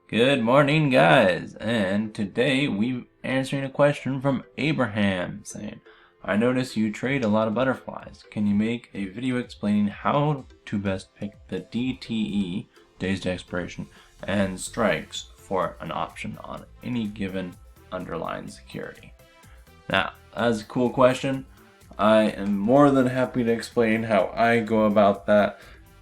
Good morning, guys, and today we're answering a question from Abraham saying, I notice you trade a lot of butterflies. Can you make a video explaining how to best pick the DTE, days to expiration, and strikes for an option on any given underlying security? Now, that's a cool question. I am more than happy to explain how I go about that.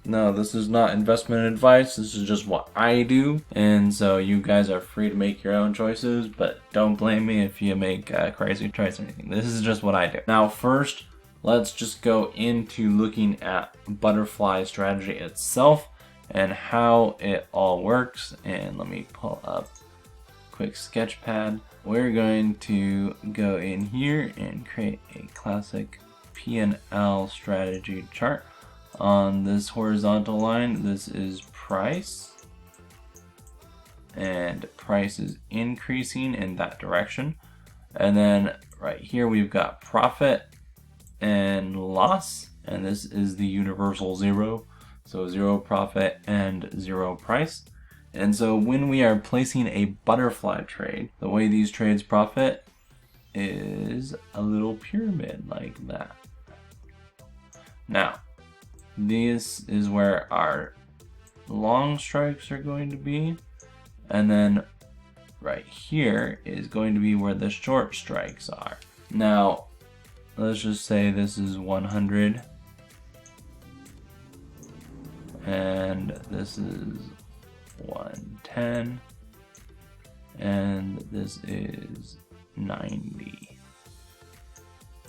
No, this is not investment advice, this is just what I do, and so you guys are free to make your own choices, but don't blame me if you make a crazy choice or anything. This is just what I do. Now first, let's just go into looking at butterfly strategy itself and how it all works, and let me pull up a quick sketchpad. We're going to go in here and create a classic P&L strategy chart. On this horizontal line, this is price, and price is increasing in that direction. And then right here we've got profit and loss, and this is the universal zero, so 0 profit and 0 price. And so when we are placing a butterfly trade, the way these trades profit is a little pyramid like that. Now, this is where our long strikes are going to be, and then right here is going to be where the short strikes are. Now let's just say this is 100 and this is 110 and this is 90.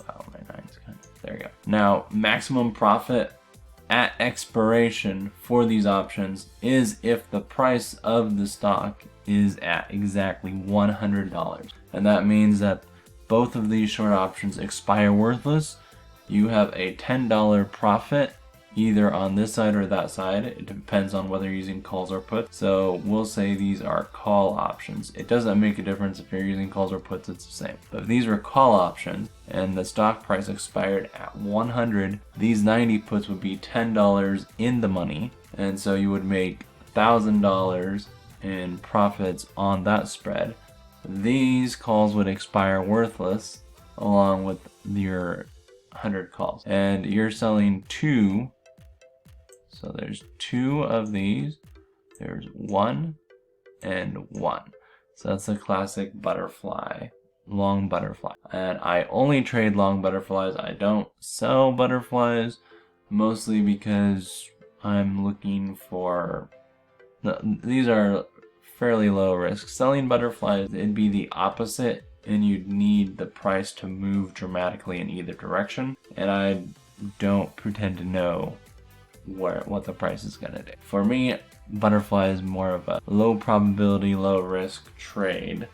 Wow, my 9's kind of, there you go. Now maximum profit at expiration for these options is if the price of the stock is at exactly $100. And that means that both of these short options expire worthless. You have a $10 profit either on this side or that side. It depends on whether you're using calls or puts. So we'll say these are call options. It doesn't make a difference if you're using calls or puts, it's the same. But if these were call options and the stock price expired at 100, these 90 puts would be $10 in the money. And so you would make $1,000 in profits on that spread. These calls would expire worthless along with your 100 calls. And you're selling two. So there's two of these, there's one and one. So that's a classic butterfly, long butterfly. And I only trade long butterflies. I don't sell butterflies, mostly because I'm looking for, these are fairly low risk. Selling butterflies, it'd be the opposite, and you'd need the price to move dramatically in either direction. And I don't pretend to know what the price is gonna do. For me, butterfly is more of a low probability, low risk trade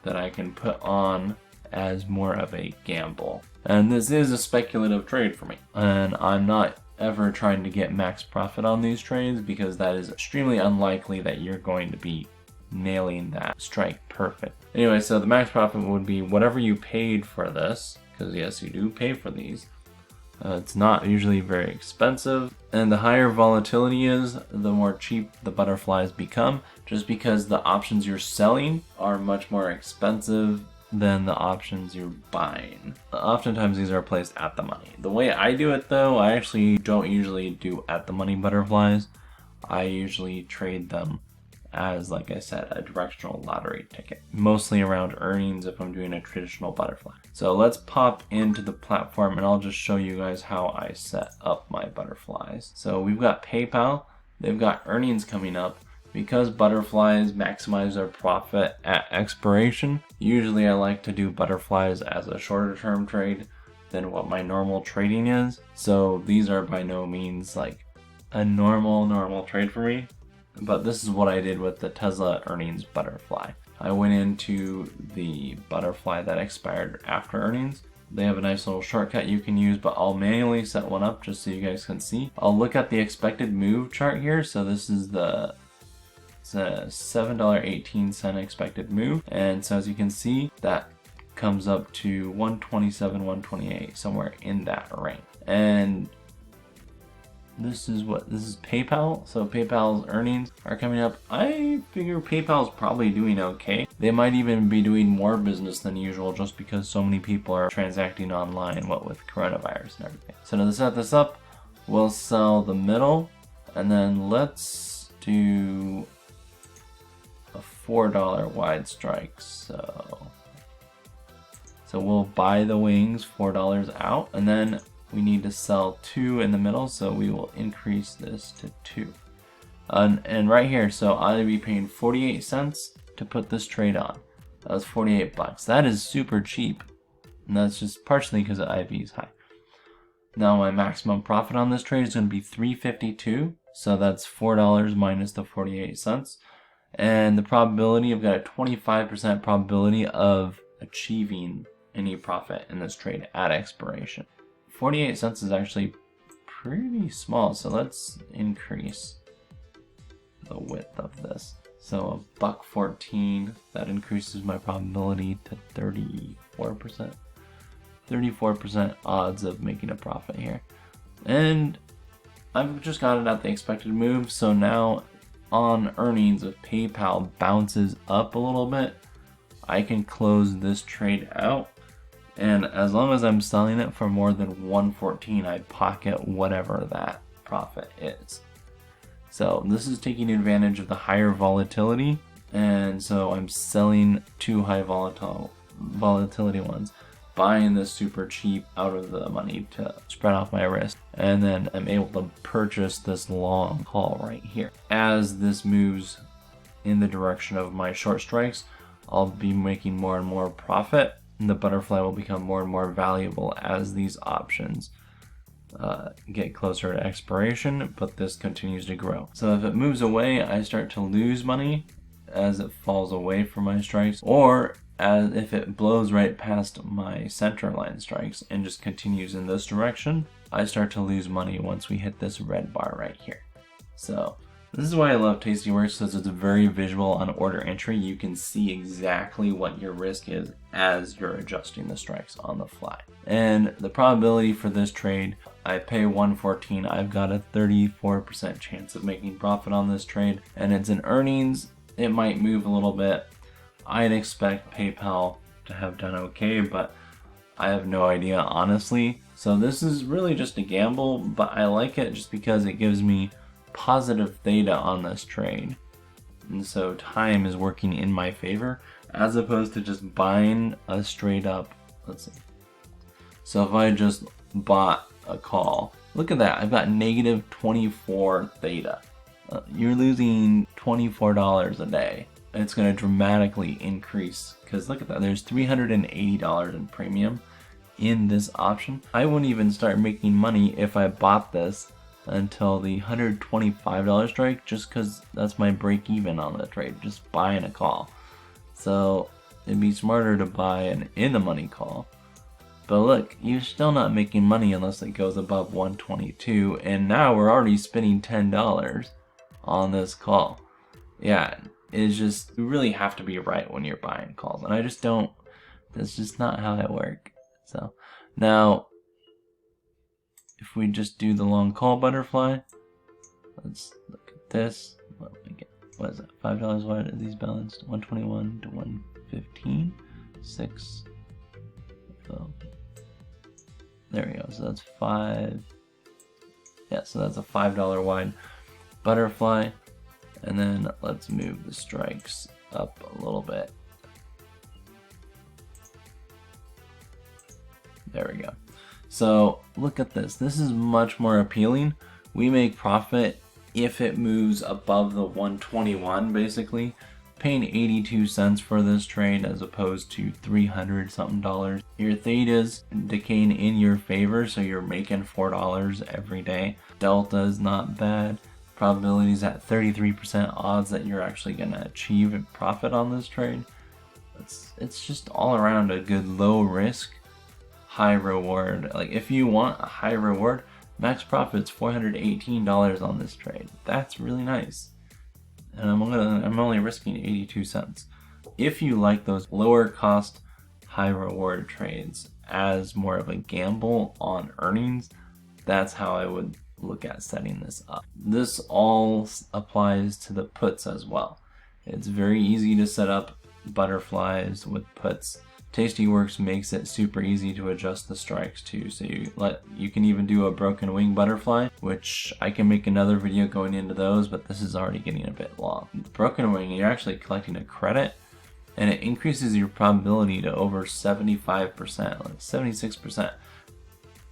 that I can put on as more of a gamble. And this is a speculative trade for me. And I'm not ever trying to get max profit on these trades because that is extremely unlikely that you're going to be nailing that strike perfect. Anyway, so the max profit would be whatever you paid for this, because yes, you do pay for these. It's not usually very expensive, and the higher volatility is, the more cheap the butterflies become, just because the options you're selling are much more expensive than the options you're buying. Oftentimes these are placed at the money. The way I do it though, I actually don't usually do at the money butterflies. I usually trade them as, like I said, a directional lottery ticket, mostly around earnings if I'm doing a traditional butterfly. So let's pop into the platform and I'll just show you guys how I set up my butterflies. So we've got PayPal, they've got earnings coming up. Because butterflies maximize their profit at expiration, usually I like to do butterflies as a shorter term trade than what my normal trading is. So these are by no means like a normal trade for me. But this is what I did with the Tesla earnings butterfly. I went into the butterfly that expired after earnings. They have a nice little shortcut you can use, but I'll manually set one up just so you guys can see. I'll look at the expected move chart here. So this is the $7.18 expected move. And so as you can see, that comes up to 127, 128, somewhere in that range. And this is PayPal. So PayPal's earnings are coming up. I figure PayPal's probably doing okay. They might even be doing more business than usual just because so many people are transacting online, what with coronavirus and everything. So to set this up, we'll sell the middle, and then let's do a $4 wide strike. So we'll buy the wings $4 out, and then we need to sell 2 in the middle, so we will increase this to 2. And right here, so I'll be paying 48 cents to put this trade on. That was 48 bucks. That is super cheap, and that's just partially because the IV is high. Now my maximum profit on this trade is going to be $3.52, so that's $4 minus the 48 cents. And the probability, I've got a 25% probability of achieving any profit in this trade at expiration. 48 cents is actually pretty small, so let's increase the width of this. So $1.14, that increases my probability to 34%. 34% odds of making a profit here. And I've just got it at the expected move, so now on earnings, if PayPal bounces up a little bit, I can close this trade out. And as long as I'm selling it for more than $1.14, I pocket whatever that profit is. So this is taking advantage of the higher volatility, and so I'm selling 2 high volatility ones, buying this super cheap out of the money to spread off my risk, and then I'm able to purchase this long call right here. As this moves in the direction of my short strikes, I'll be making more and more profit. The butterfly will become more and more valuable as these options get closer to expiration, but this continues to grow. So if it moves away, I start to lose money as it falls away from my strikes, or as if it blows right past my center line strikes and just continues in this direction, I start to lose money once we hit this red bar right here. So this is why I love Tastyworks, because it's very visual on order entry. You can see exactly what your risk is as you're adjusting the strikes on the fly. And the probability for this trade, I pay $1.14. I've got a 34% chance of making profit on this trade, and it's in earnings. It might move a little bit. I'd expect PayPal to have done okay, but I have no idea, honestly. So this is really just a gamble, but I like it just because it gives me positive theta on this trade, and so time is working in my favor as opposed to just buying a straight up, let's see, so if I just bought a call, look at that, I've got negative 24 theta. You're losing $24 a day. It's going to dramatically increase because look at that, there's $380 in premium in this option. I wouldn't even start making money if I bought this until the $125 strike, just because that's my break even on the trade, just buying a call. So it'd be smarter to buy an in the money call. But look, you're still not making money unless it goes above 122, and now we're already spending $10 on this call. Yeah, it's just, you really have to be right when you're buying calls, and I just don't, that's just not how I work. So now if we just do the long call butterfly, let's look at this. What is that? $5 wide. Are these balanced? 121 to 115. 6. So there we go. So that's 5. Yeah, so that's a $5 wide butterfly. And then let's move the strikes up a little bit. There we go. So look at this. This is much more appealing. We make profit if it moves above the 121, basically. Paying 82 cents for this trade as opposed to 300 something dollars. Your theta's decaying in your favor, so you're making $4 every day. Delta is not bad. Probability is at 33% odds that you're actually going to achieve a profit on this trade. It's just all around a good low risk, high reward. Like if you want a high reward, max profit's $418 on this trade. That's really nice. And I'm only risking 82 cents. If you like those lower cost, high reward trades as more of a gamble on earnings, that's how I would look at setting this up. This all applies to the puts as well. It's very easy to set up butterflies with puts. Tastyworks makes it super easy to adjust the strikes too, so you can even do a broken wing butterfly, which I can make another video going into those, but this is already getting a bit long. Broken wing, you're actually collecting a credit, and it increases your probability to over 75%, like 76%.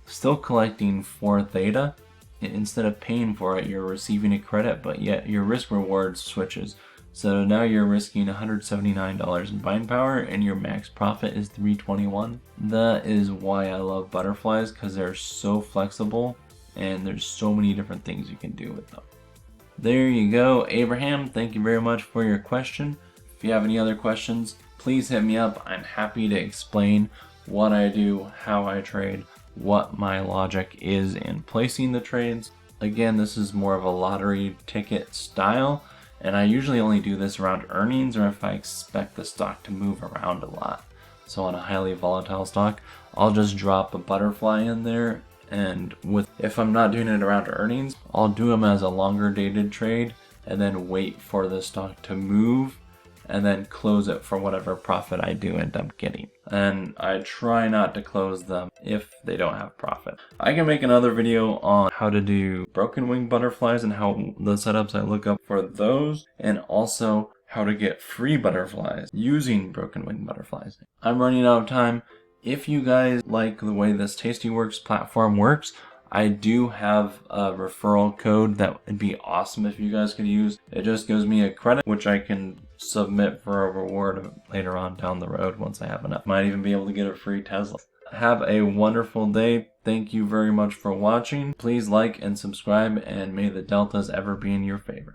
Still collecting 4 theta. Instead of paying for it, you're receiving a credit, but yet your risk reward switches. So now you're risking $179 in bind power and your max profit is $321. That is why I love butterflies, because they're so flexible and there's so many different things you can do with them. There you go, Abraham. Thank you very much for your question. If you have any other questions, please hit me up. I'm happy to explain what I do, how I trade, what my logic is in placing the trades. Again, this is more of a lottery ticket style, and I usually only do this around earnings or if I expect the stock to move around a lot. So on a highly volatile stock, I'll just drop a butterfly in there, and if I'm not doing it around earnings, I'll do them as a longer dated trade and then wait for the stock to move and then close it for whatever profit I do end up getting. And I try not to close them if they don't have profit. I can make another video on how to do broken wing butterflies and how the setups I look up for those, and also how to get free butterflies using broken wing butterflies. I'm running out of time. If you guys like the way this Tastyworks platform works, I do have a referral code that would be awesome if you guys could use. It just gives me a credit, which I can submit for a reward later on down the road once I have enough. Might even be able to get a free Tesla. Have a wonderful day. Thank you very much for watching. Please like and subscribe, and may the deltas ever be in your favor.